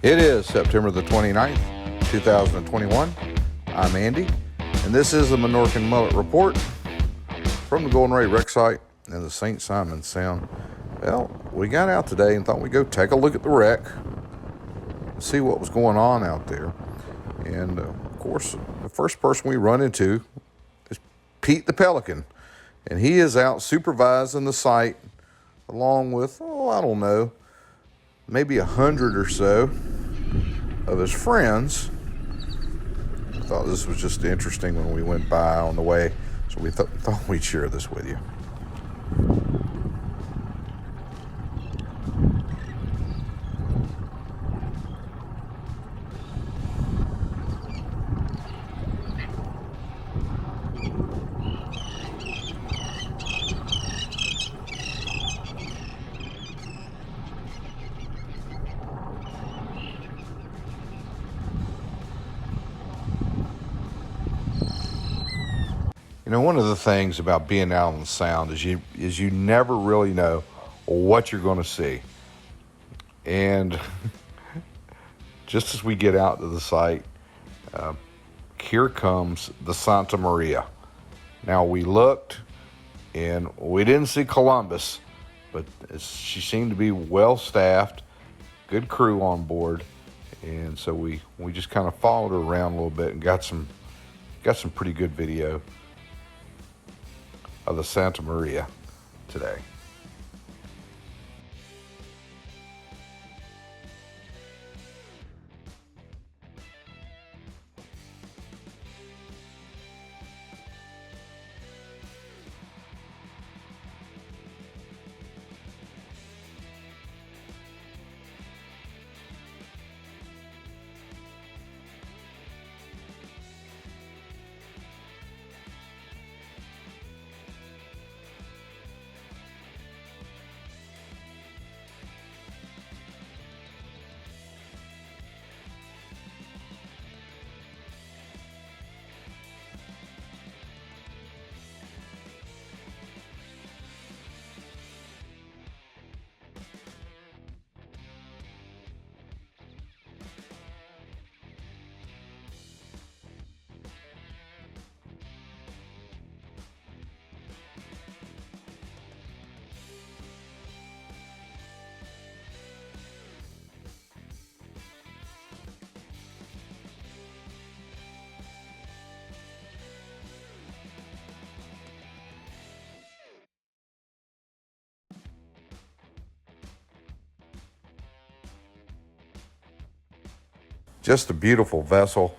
It is September the 29th, 2021. I'm Andy, and this is the Minorcan Mullet Report from the Golden Ray Wreck Site in the St. Simons Sound. Well, we got out today and thought we'd go take a look at the wreck, see what was going on out there. And, of course, the first person we run into is Pete the Pelican, and he is out supervising the site along with, I don't know, maybe 100 or so of his friends. I thought this was just interesting when we went by on the way, so we thought we'd share this with you. You know, one of the things about being out on the Sound is you never really know what you're going to see. And just as we get out to the site, here comes the Santa Maria. Now, we looked and we didn't see Columbus, but she seemed to be well staffed, good crew on board. And so we just kind of followed her around a little bit and got some pretty good video of the Santa Maria today. Just a beautiful vessel,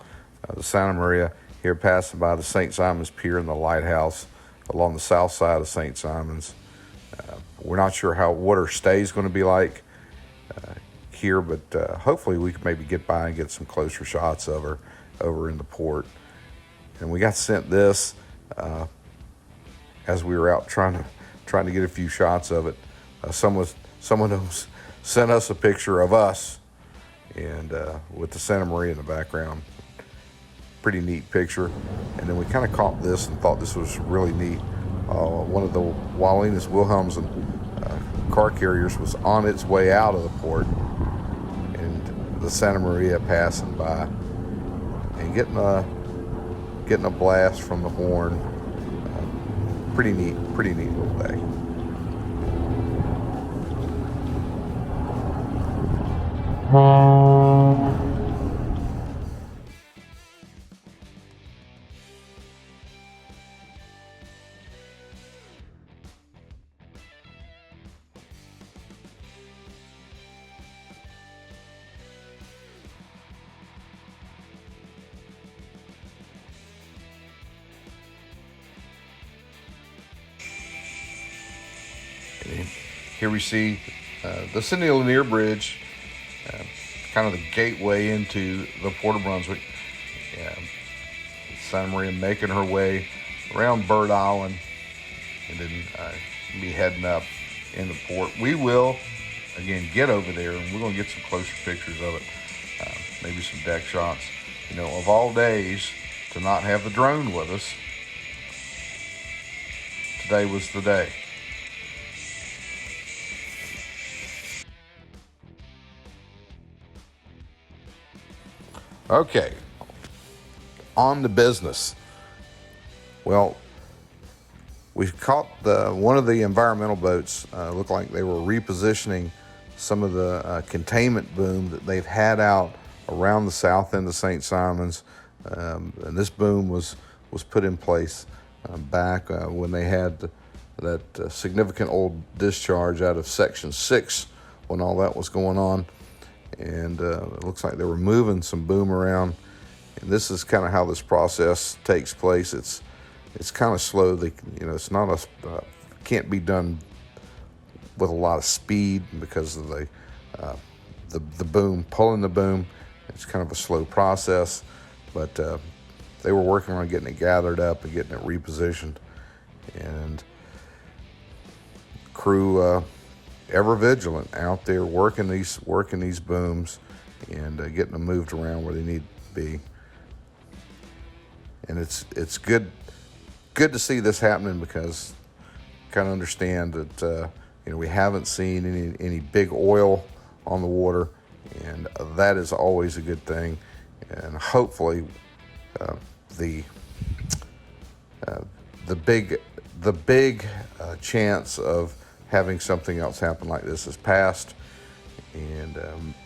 the Santa Maria, here passing by the St. Simons Pier and the lighthouse along the south side of St. Simons. We're not sure what her stay is going to be like here, but hopefully we can maybe get by and get some closer shots of her over in the port. And we got sent this as we were out trying to get a few shots of it. Someone sent us a picture of us and with the Santa Maria in the background. Pretty neat picture. And then we kind of caught this and thought this was really neat. One of the Wallenius Wilhelmsen car carriers was on its way out of the port, and the Santa Maria passing by and getting a blast from the horn. Pretty neat little day. Here we see the Sidney Lanier Bridge, kind of the gateway into the Port of Brunswick. Santa Maria making her way around Bird Island and then be heading up in the port. We will, again, get over there and we're going to get some closer pictures of it, maybe some deck shots. You know, of all days to not have the drone with us, today was the day. Okay, on to business. Well, we caught one of the environmental boats. Looked like they were repositioning some of the containment boom that they've had out around the south end of St. Simons. And this boom was put in place back when they had that significant old discharge out of Section 6 when all that was going on. And it looks like they were moving some boom around. And this is kind of how this process takes place. It's kind of slow. It's not can't be done with a lot of speed because of the boom, pulling the boom. It's kind of a slow process, but they were working on getting it gathered up and getting it repositioned. And crew ever vigilant out there working these booms and getting them moved around where they need to be. And it's good to see this happening because kind of understand that we haven't seen any big oil on the water, and that is always a good thing. And hopefully the big chance of having something else happen like this is past, and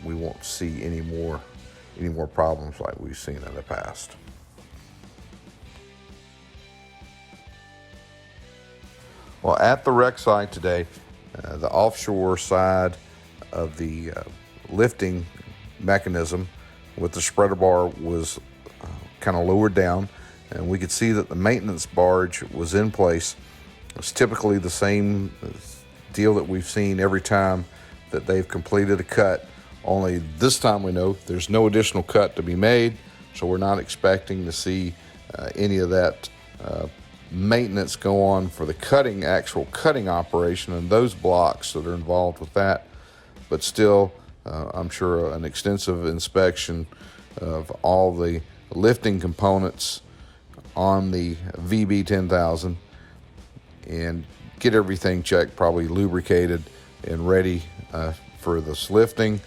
we won't see any more problems like we've seen in the past. Well, at the wreck site today, the offshore side of the lifting mechanism with the spreader bar was kind of lowered down, and we could see that the maintenance barge was in place. It's typically the same deal that we've seen every time that they've completed a cut, only this time we know there's no additional cut to be made, so we're not expecting to see any of that maintenance go on for the actual cutting operation and those blocks that are involved with that. But still, I'm sure an extensive inspection of all the lifting components on the VB 10,000 and get everything checked, probably lubricated and ready for this lifting.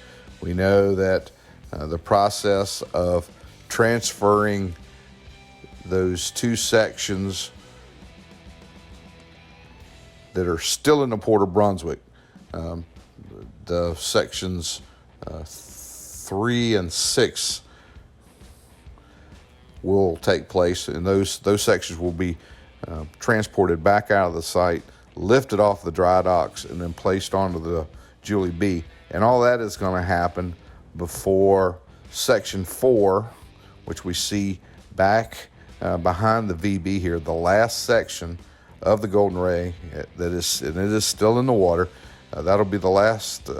We know that the process of transferring those two sections that are still in the Port of Brunswick, the sections 3 and 6 will take place, and those sections will be transported back out of the site, lifted off the dry docks, and then placed onto the Julie B. And all that is going to happen before Section 4, which we see back behind the VB here, the last section of the Golden Ray and it is still in the water. That'll be the last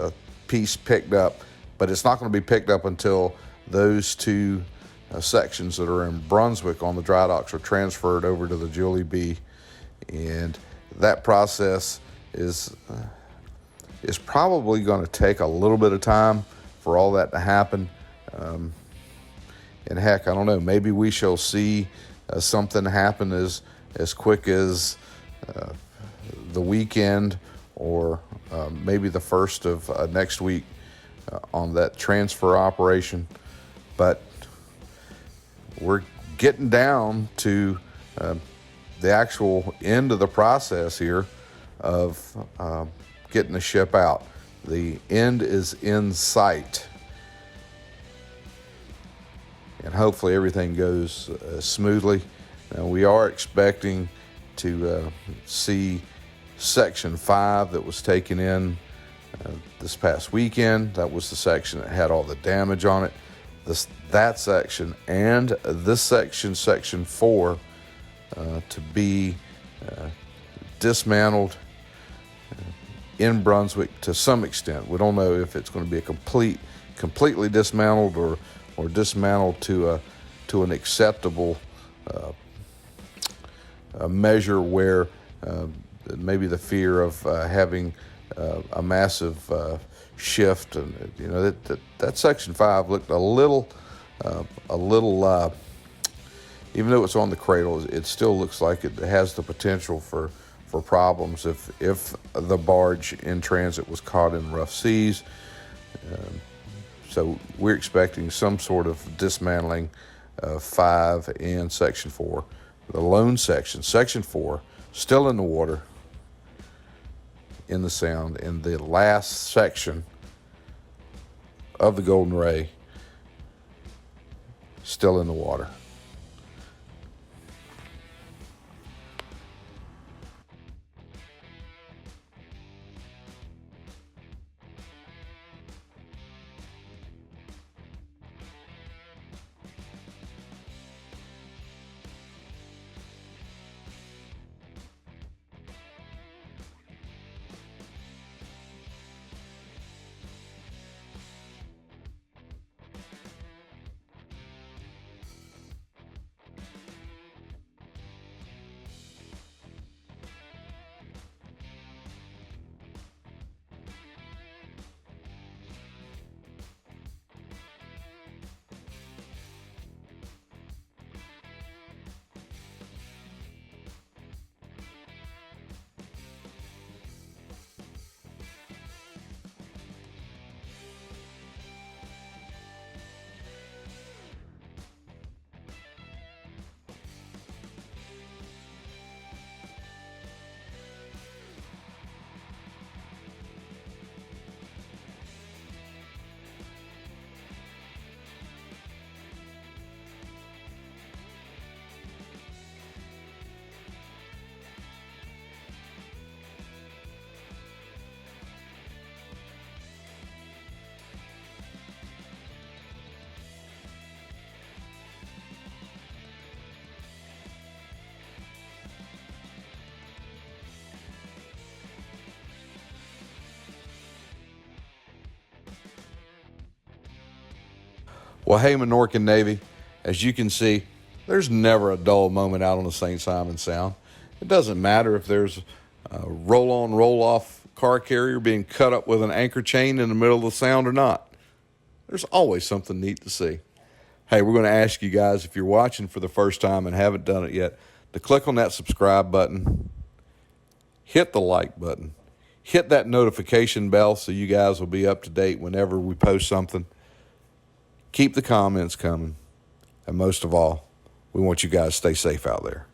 piece picked up, but it's not going to be picked up until those two sections that are in Brunswick on the dry docks are transferred over to the Julie B. And that process is probably going to take a little bit of time for all that to happen. And heck, I don't know, maybe we shall see something happen as quick as the weekend or maybe the first of next week on that transfer operation. But we're getting down to the actual end of the process here of getting the ship out. The end is in sight, and hopefully everything goes smoothly. Now, we are expecting to see Section 5 that was taken in this past weekend. That was the section that had all the damage on it. That section and this section, Section 4, to be dismantled in Brunswick to some extent. We don't know if it's going to be a completely dismantled or dismantled to an acceptable measure where maybe the fear of having a massive shift, and that Section 5 looked a little even though it's on the cradle, it still looks like it has the potential for problems if the barge in transit was caught in rough seas. So we're expecting some sort of dismantling of 5 and Section 4. The lone section, Section 4, still in the water in the Sound, and the last section of the Golden Ray still in the water. Well, hey, Minorcan Navy, as you can see, there's never a dull moment out on the St. Simons Sound. It doesn't matter if there's a roll-on, roll-off car carrier being cut up with an anchor chain in the middle of the Sound or not. There's always something neat to see. Hey, we're going to ask you guys, if you're watching for the first time and haven't done it yet, to click on that subscribe button, hit the like button, hit that notification bell so you guys will be up to date whenever we post something. Keep the comments coming. And most of all, we want you guys to stay safe out there.